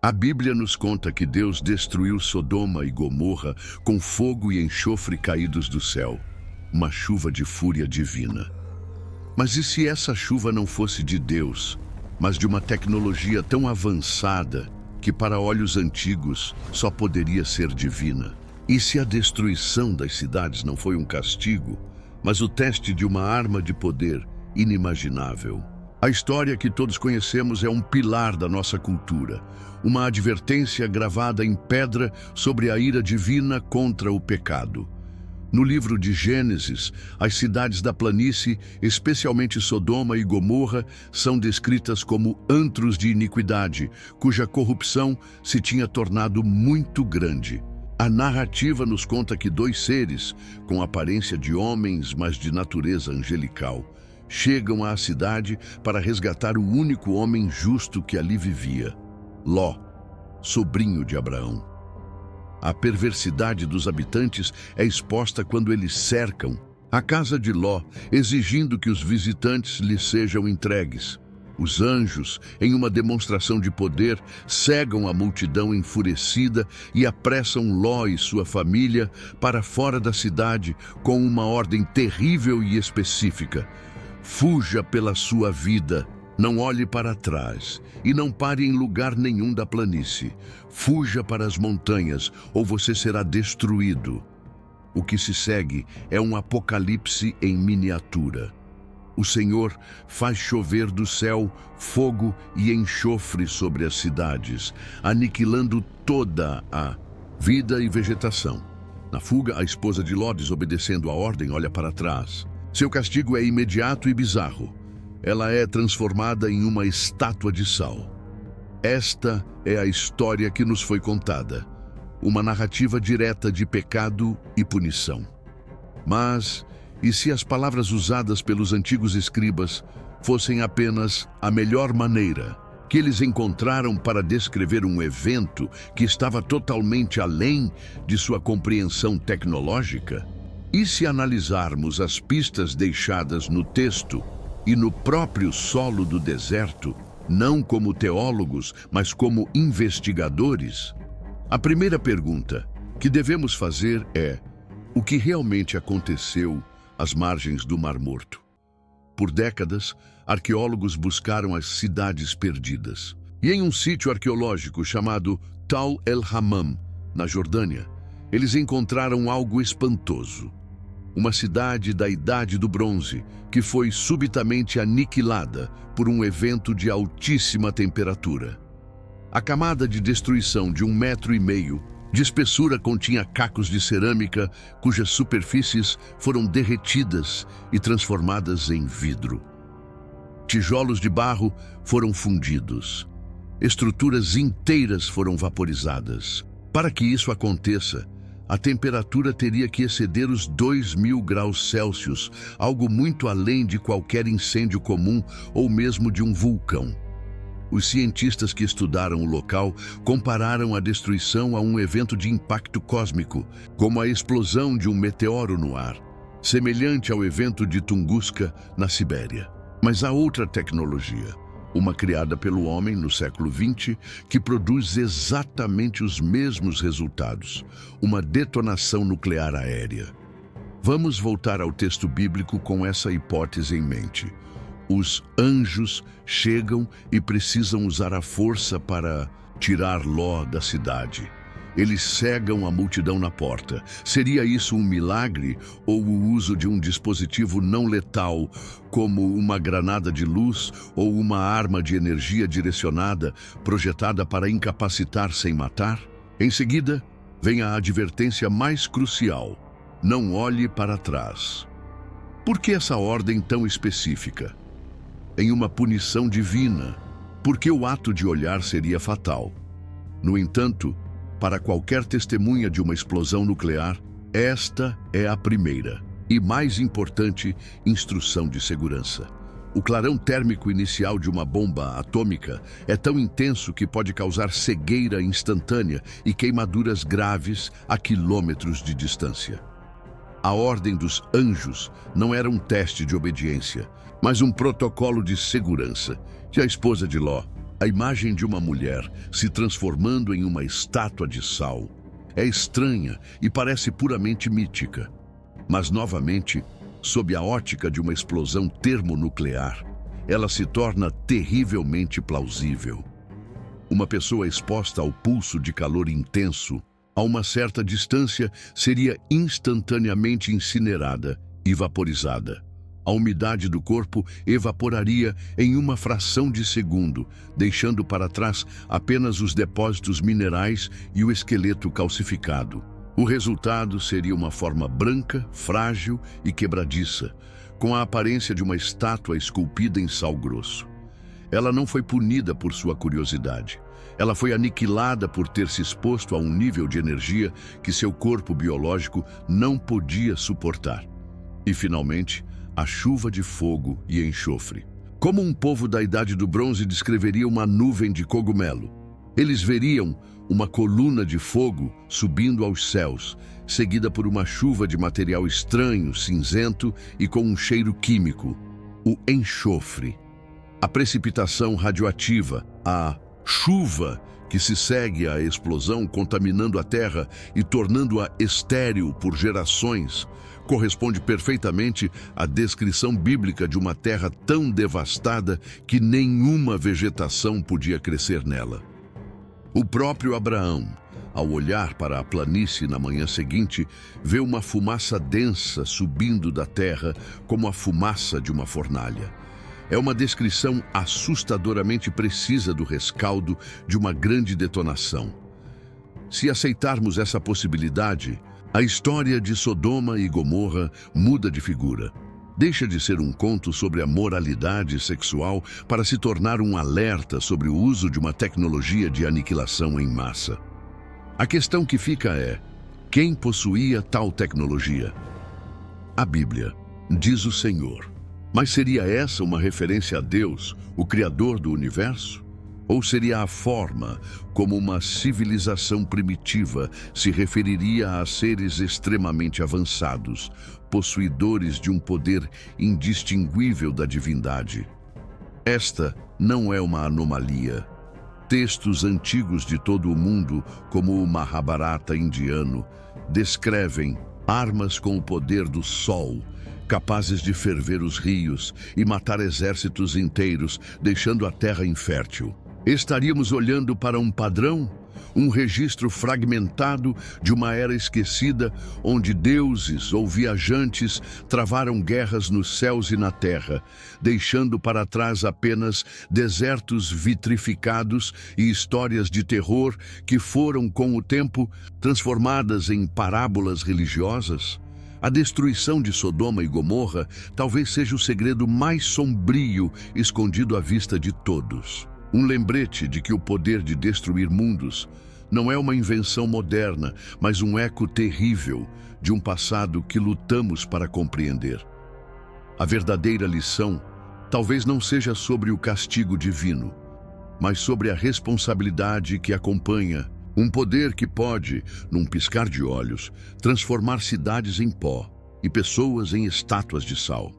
A Bíblia nos conta que Deus destruiu Sodoma e Gomorra com fogo e enxofre caídos do céu, uma chuva de fúria divina. Mas e se essa chuva não fosse de Deus, mas de uma tecnologia tão avançada que para olhos antigos só poderia ser divina? E se a destruição das cidades não foi um castigo, mas o teste de uma arma de poder inimaginável? A história que todos conhecemos é um pilar da nossa cultura, uma advertência gravada em pedra sobre a ira divina contra o pecado. No livro de Gênesis, as cidades da planície, especialmente Sodoma e Gomorra, são descritas como antros de iniquidade, cuja corrupção se tinha tornado muito grande. A narrativa nos conta que dois seres, com aparência de homens, mas de natureza angelical, chegam à cidade para resgatar o único homem justo que ali vivia, Ló, sobrinho de Abraão. A perversidade dos habitantes é exposta quando eles cercam a casa de Ló, exigindo que os visitantes lhes sejam entregues. Os anjos, em uma demonstração de poder, cegam a multidão enfurecida e apressam Ló e sua família para fora da cidade com uma ordem terrível e específica: fuja pela sua vida. Não olhe para trás e não pare em lugar nenhum da planície. Fuja para as montanhas ou você será destruído. O que se segue é um apocalipse em miniatura. O Senhor faz chover do céu fogo e enxofre sobre as cidades, aniquilando toda a vida e vegetação. Na fuga, a esposa de Ló, desobedecendo a ordem, olha para trás. Seu castigo é imediato e bizarro. Ela é transformada em uma estátua de sal. Esta é a história que nos foi contada, uma narrativa direta de pecado e punição. Mas, e se as palavras usadas pelos antigos escribas fossem apenas a melhor maneira que eles encontraram para descrever um evento que estava totalmente além de sua compreensão tecnológica? E se analisarmos as pistas deixadas no texto e no próprio solo do deserto, não como teólogos, mas como investigadores? A primeira pergunta que devemos fazer é: o que realmente aconteceu às margens do Mar Morto? Por décadas, arqueólogos buscaram as cidades perdidas. E em um sítio arqueológico chamado Tal el-Hammam, na Jordânia, eles encontraram algo espantoso. Uma cidade da Idade do Bronze que foi subitamente aniquilada por um evento de altíssima temperatura. A camada de destruição de 1,5 metro de espessura continha cacos de cerâmica cujas superfícies foram derretidas e transformadas em vidro. Tijolos de barro foram fundidos. Estruturas inteiras foram vaporizadas. Para que isso aconteça, a temperatura teria que exceder os 2.000 graus Celsius, algo muito além de qualquer incêndio comum ou mesmo de um vulcão. Os cientistas que estudaram o local compararam a destruição a um evento de impacto cósmico, como a explosão de um meteoro no ar, semelhante ao evento de Tunguska, na Sibéria. Mas há outra tecnologia, uma criada pelo homem no século XX, que produz exatamente os mesmos resultados: uma detonação nuclear aérea. Vamos voltar ao texto bíblico com essa hipótese em mente. Os anjos chegam e precisam usar a força para tirar Ló da cidade. Eles cegam a multidão na porta. Seria isso um milagre ou o uso de um dispositivo não letal, como uma granada de luz ou uma arma de energia direcionada projetada para incapacitar sem matar? Em seguida, vem a advertência mais crucial: não olhe para trás. Por que essa ordem tão específica? Em uma punição divina, porque o ato de olhar seria fatal. No entanto, para qualquer testemunha de uma explosão nuclear, esta é a primeira e mais importante instrução de segurança. O clarão térmico inicial de uma bomba atômica é tão intenso que pode causar cegueira instantânea e queimaduras graves a quilômetros de distância. A ordem dos anjos não era um teste de obediência, mas um protocolo de segurança, que a esposa de Ló, A imagem de uma mulher se transformando em uma estátua de sal é estranha e parece puramente mítica. Mas, novamente, sob a ótica de uma explosão termonuclear, ela se torna terrivelmente plausível. Uma pessoa exposta ao pulso de calor intenso, a uma certa distância, seria instantaneamente incinerada e vaporizada. A umidade do corpo evaporaria em uma fração de segundo, deixando para trás apenas os depósitos minerais e o esqueleto calcificado. O resultado seria uma forma branca, frágil e quebradiça, com a aparência de uma estátua esculpida em sal grosso. Ela não foi punida por sua curiosidade. Ela foi aniquilada por ter se exposto a um nível de energia que seu corpo biológico não podia suportar. E, finalmente, a chuva de fogo e enxofre. Como um povo da Idade do Bronze descreveria uma nuvem de cogumelo? Eles veriam uma coluna de fogo subindo aos céus, seguida por uma chuva de material estranho, cinzento e com um cheiro químico, o enxofre. A precipitação radioativa, a chuva que se segue à explosão, contaminando a terra e tornando-a estéril por gerações, corresponde perfeitamente à descrição bíblica de uma terra tão devastada que nenhuma vegetação podia crescer nela. O próprio Abraão, ao olhar para a planície na manhã seguinte, vê uma fumaça densa subindo da terra como a fumaça de uma fornalha. É uma descrição assustadoramente precisa do rescaldo de uma grande detonação. Se aceitarmos essa possibilidade, a história de Sodoma e Gomorra muda de figura. Deixa de ser um conto sobre a moralidade sexual para se tornar um alerta sobre o uso de uma tecnologia de aniquilação em massa. A questão que fica é: quem possuía tal tecnologia? A Bíblia, diz o Senhor. Mas seria essa uma referência a Deus, o Criador do universo? Ou seria a forma como uma civilização primitiva se referiria a seres extremamente avançados, possuidores de um poder indistinguível da divindade? Esta não é uma anomalia. Textos antigos de todo o mundo, como o Mahabharata indiano, descrevem armas com o poder do sol, capazes de ferver os rios e matar exércitos inteiros, deixando a terra infértil. Estaríamos olhando para um padrão, um registro fragmentado de uma era esquecida, onde deuses ou viajantes travaram guerras nos céus e na terra, deixando para trás apenas desertos vitrificados e histórias de terror que foram, com o tempo, transformadas em parábolas religiosas? A destruição de Sodoma e Gomorra talvez seja o segredo mais sombrio escondido à vista de todos. Um lembrete de que o poder de destruir mundos não é uma invenção moderna, mas um eco terrível de um passado que lutamos para compreender. A verdadeira lição talvez não seja sobre o castigo divino, mas sobre a responsabilidade que acompanha um poder que pode, num piscar de olhos, transformar cidades em pó e pessoas em estátuas de sal.